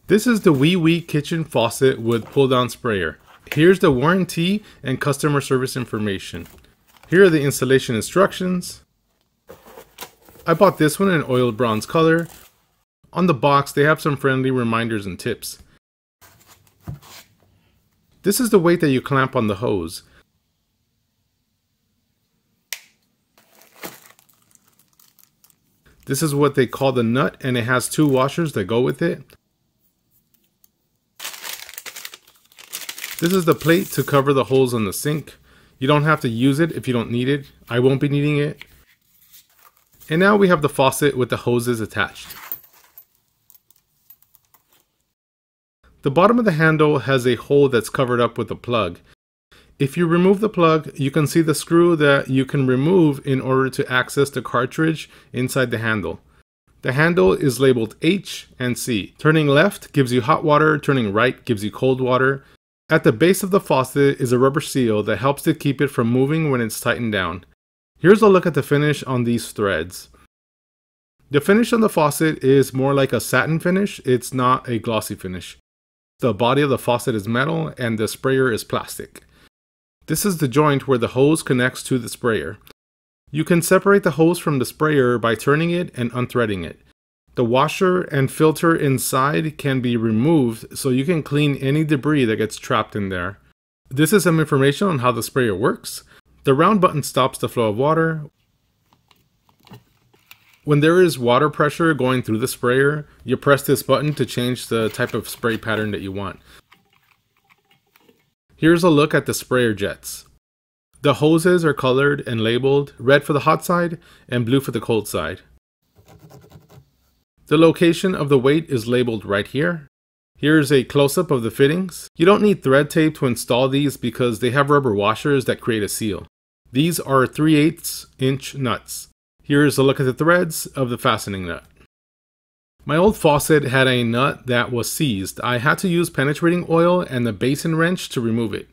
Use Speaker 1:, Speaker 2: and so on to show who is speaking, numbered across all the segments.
Speaker 1: This is the WEWE Kitchen faucet with pull-down sprayer. Here's the warranty and customer service information. Here are the installation instructions. I bought this one in oiled bronze color. On the box, they have some friendly reminders and tips. This is the weight that you clamp on the hose. This is what they call the nut, and it has 2 washers that go with it. This is the plate to cover the holes on the sink. You don't have to use it if you don't need it. I won't be needing it. And now we have the faucet with the hoses attached. The bottom of the handle has a hole that's covered up with a plug. If you remove the plug, you can see the screw that you can remove in order to access the cartridge inside the handle. The handle is labeled H and C. Turning left gives you hot water, turning right gives you cold water. At the base of the faucet is a rubber seal that helps to keep it from moving when it's tightened down. Here's a look at the finish on these threads. The finish on the faucet is more like a satin finish, it's not a glossy finish. The body of the faucet is metal and the sprayer is plastic. This is the joint where the hose connects to the sprayer. You can separate the hose from the sprayer by turning it and unthreading it. The washer and filter inside can be removed so you can clean any debris that gets trapped in there. This is some information on how the sprayer works. The round button stops the flow of water. When there is water pressure going through the sprayer, you press this button to change the type of spray pattern that you want. Here's a look at the sprayer jets. The hoses are colored and labeled red for the hot side and blue for the cold side. The location of the weight is labeled right here. Here's a close-up of the fittings. You don't need thread tape to install these because they have rubber washers that create a seal. These are 3/8 inch nuts. Here's a look at the threads of the fastening nut. My old faucet had a nut that was seized. I had to use penetrating oil and the Basin wrench to remove it.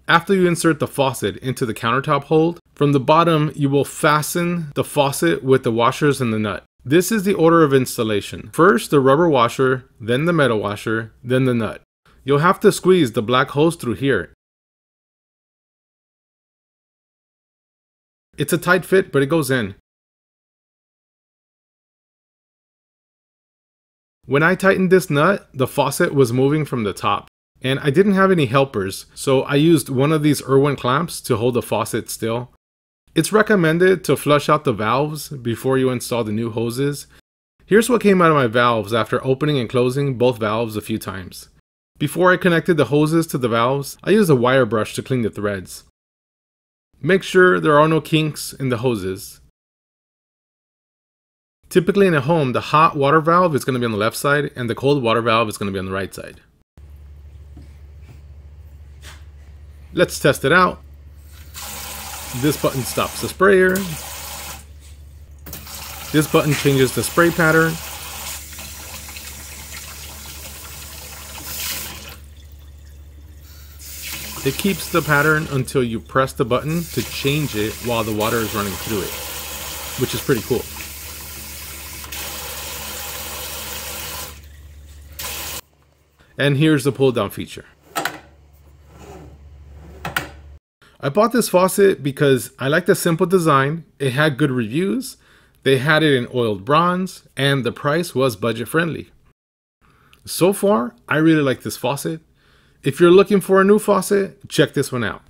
Speaker 1: After you insert the faucet into the countertop hold, from the bottom you will fasten the faucet with the washers and the nut. This is the order of installation. First the rubber washer, then the metal washer, then the nut. You'll have to squeeze the black hose through here. It's a tight fit, but it goes in. When I tightened this nut, the faucet was moving from the top, and I didn't have any helpers, so I used one of these IRWIN clamps to hold the faucet still. It's recommended to flush out the valves before you install the new hoses. Here's what came out of my valves after opening and closing both valves a few times. Before I connected the hoses to the valves, I used a wire brush to clean the threads. Make sure there are no kinks in the hoses. Typically in a home, the hot water valve is going to be on the left side and the cold water valve is going to be on the right side. Let's test it out. This button stops the sprayer. This button changes the spray pattern. It keeps the pattern until you press the button to change it while the water is running through it, which is pretty cool. And here's the pull down feature. I bought this faucet because I like the simple design, it had good reviews, they had it in oiled bronze, and the price was budget friendly. So far, I really like this faucet. If you're looking for a new faucet, check this one out.